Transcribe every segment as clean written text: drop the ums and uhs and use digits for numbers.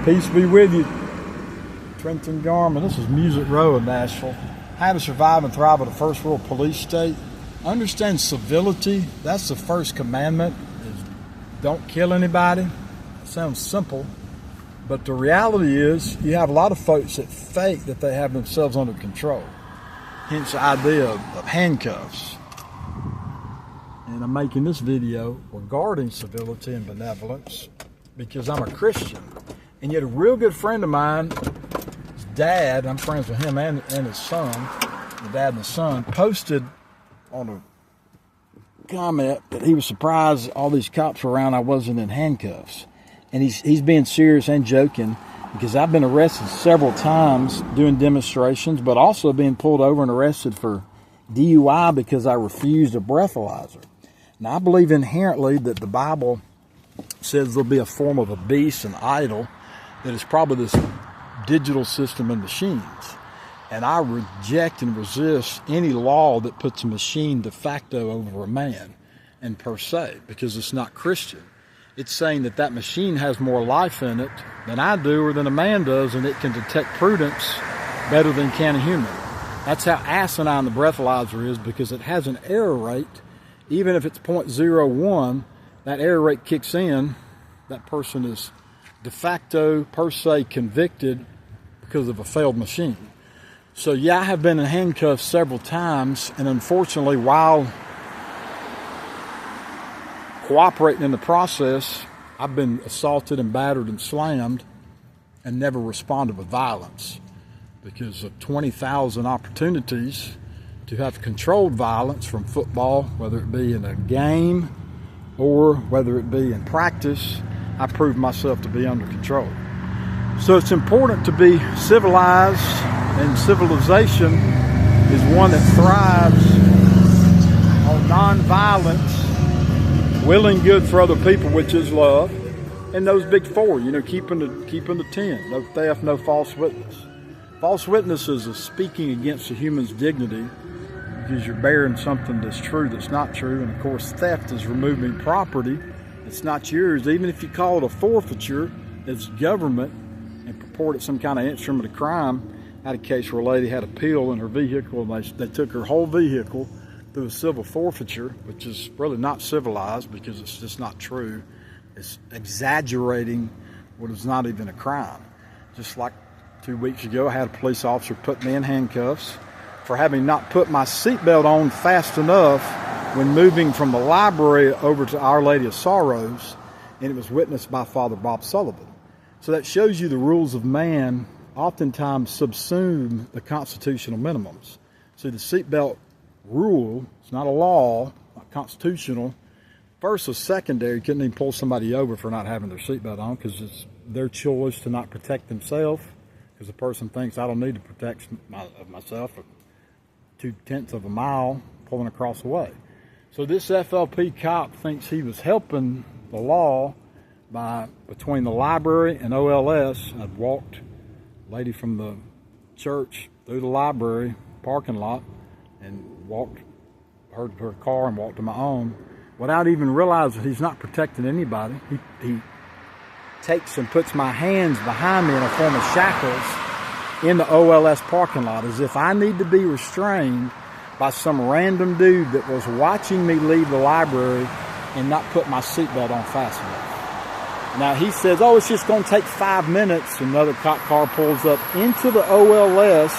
Peace be with you. Trenton Garmin. This is Music Row in Nashville. How to survive and thrive in a first world police state. Understand civility. That's the first commandment. Is don't kill anybody. It sounds simple, but the reality is you have a lot of folks that fake that they have themselves under control. Hence the idea of handcuffs. And I'm making this video regarding civility and benevolence because I'm a Christian. And yet a real good friend of mine, his dad, I'm friends with him and his son, the dad and the son, posted on a comment that he was surprised all these cops were around, I wasn't in handcuffs. And he's being serious and joking because I've been arrested several times doing demonstrations, but also being pulled over and arrested for DUI because I refused a breathalyzer. Now I believe inherently that the Bible says there'll be a form of a beast, an idol, that is probably this digital system and machines. And I reject and resist any law that puts a machine de facto over a man and per se, because it's not Christian. It's saying that that machine has more life in it than I do or than a man does, and it can detect prudence better than can a human. That's how asinine the breathalyzer is, because it has an error rate. Even if it's 0.01, that error rate kicks in, that person is de facto, per se, convicted because of a failed machine. So yeah, I have been in handcuffs several times, and unfortunately, while cooperating in the process, I've been assaulted and battered and slammed and never responded with violence because of 20,000 opportunities to have controlled violence from football, whether it be in a game or whether it be in practice. I proved myself to be under control. So it's important to be civilized, and civilization is one that thrives on nonviolence, willing good for other people, which is love, and those big four, keeping the 10, no theft, no false witness. False witnesses is speaking against a human's dignity because you're bearing something that's true that's not true, and of course theft is removing property. It's not yours. Even if you call it a forfeiture, it's government and purport it's some kind of instrument of crime. I had a case where a lady had a pill in her vehicle, and they took her whole vehicle through a civil forfeiture, which is really not civilized because it's just not true. It's exaggerating what is not even a crime. Just like 2 weeks ago, I had a police officer put me in handcuffs for having not put my seatbelt on fast enough when moving from the library over to Our Lady of Sorrows, and it was witnessed by Father Bob Sullivan. So that shows you the rules of man oftentimes subsume the constitutional minimums. See, the seatbelt rule, it's not a law, not constitutional. First or secondary, you couldn't even pull somebody over for not having their seatbelt on because it's their choice to not protect themselves, because the person thinks I don't need to protect myself for 0.2 of a mile pulling across the way. So this FLP cop thinks he was helping the law by between the library and OLS. I'd walked a lady from the church through the library parking lot and walked her to her car and walked to my own without even realizing he's not protecting anybody. He takes and puts my hands behind me in a form of shackles in the OLS parking lot as if I need to be restrained by some random dude that was watching me leave the library and not put my seatbelt on fast enough. Now he says, oh, it's just going to take 5 minutes. Another cop car pulls up into the OLS,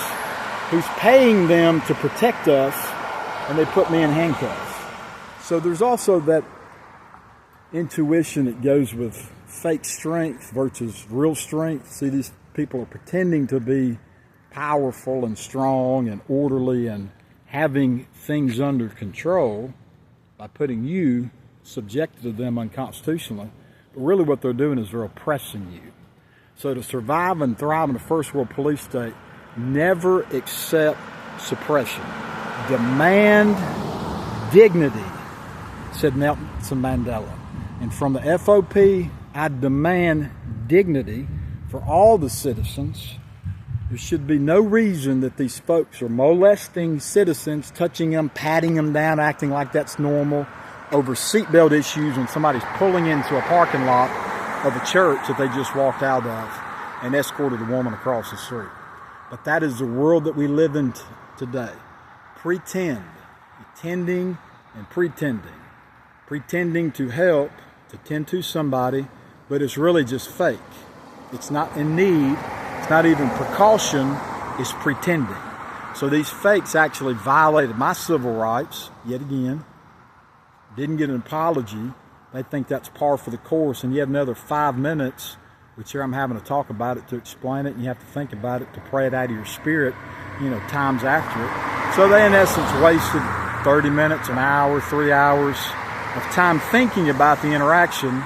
who's paying them to protect us, and they put me in handcuffs. So there's also that intuition that goes with fake strength versus real strength. See, these people are pretending to be powerful and strong and orderly and having things under control by putting you subjected to them unconstitutionally. But really what they're doing is they're oppressing you. So to survive and thrive in a first world police state, never accept suppression. Demand dignity, said Nelson Mandela. And from the FOP, I demand dignity for all the citizens. There should be no reason that these folks are molesting citizens, touching them, patting them down, acting like that's normal, over seatbelt issues when somebody's pulling into a parking lot of a church that they just walked out of. and escorted a woman across the street. But that is the world that we live in today. Pretending and pretending to help, to tend to somebody, but it's really just fake. It's not in need, it's not even precaution, it's pretending. So these fakes actually violated my civil rights, yet again, didn't get an apology. They think that's par for the course, and yet another 5 minutes, which here I'm having to talk about it to explain it, and you have to think about it to pray it out of your spirit, times after it. So they in essence wasted 30 minutes, an hour, 3 hours of time thinking about the interaction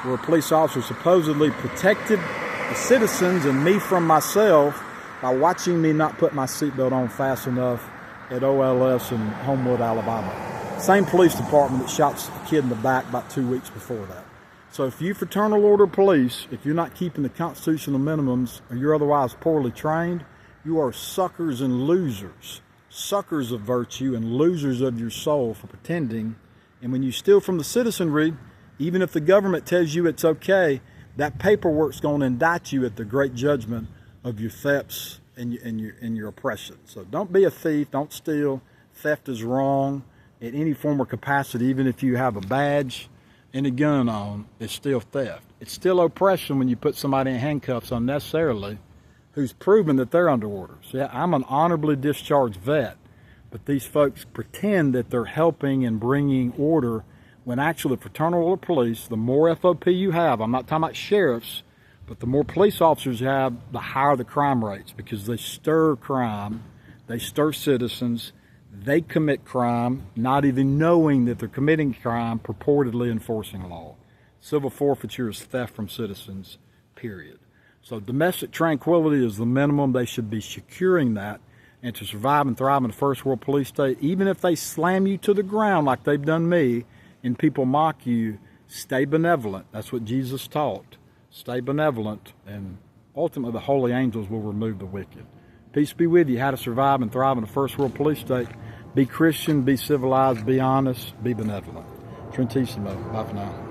where a police officer supposedly protected the citizens and me from myself by watching me not put my seatbelt on fast enough at OLS in Homewood, Alabama. Same police department that shot a kid in the back about 2 weeks before that. So if you fraternal order police, if you're not keeping the constitutional minimums or you're otherwise poorly trained, you are suckers and losers. Suckers of virtue and losers of your soul for pretending. And when you steal from the citizenry, even if the government tells you it's okay, that paperwork's going to indict you at the great judgment of your thefts and your oppression. So don't be a thief, don't steal. Theft is wrong in any form or capacity. Even if you have a badge and a gun on, it's still theft. It's still oppression when you put somebody in handcuffs unnecessarily who's proven that they're under orders. Yeah, I'm an honorably discharged vet, but these folks pretend that they're helping and bringing order when actually the fraternal order police, the more FOP you have, I'm not talking about sheriffs, but the more police officers you have, the higher the crime rates, because they stir crime, they stir citizens, they commit crime, not even knowing that they're committing crime, purportedly enforcing law. Civil forfeiture is theft from citizens, period. So domestic tranquility is the minimum. They should be securing that. And to survive and thrive in a first world police state, even if they slam you to the ground like they've done me and people mock you, stay benevolent. That's what Jesus taught. Stay benevolent, and ultimately the holy angels will remove the wicked. Peace be with you. How to survive and thrive in a first world police state. Be Christian, be civilized, be honest, be benevolent. Trentissimo. Bye for now.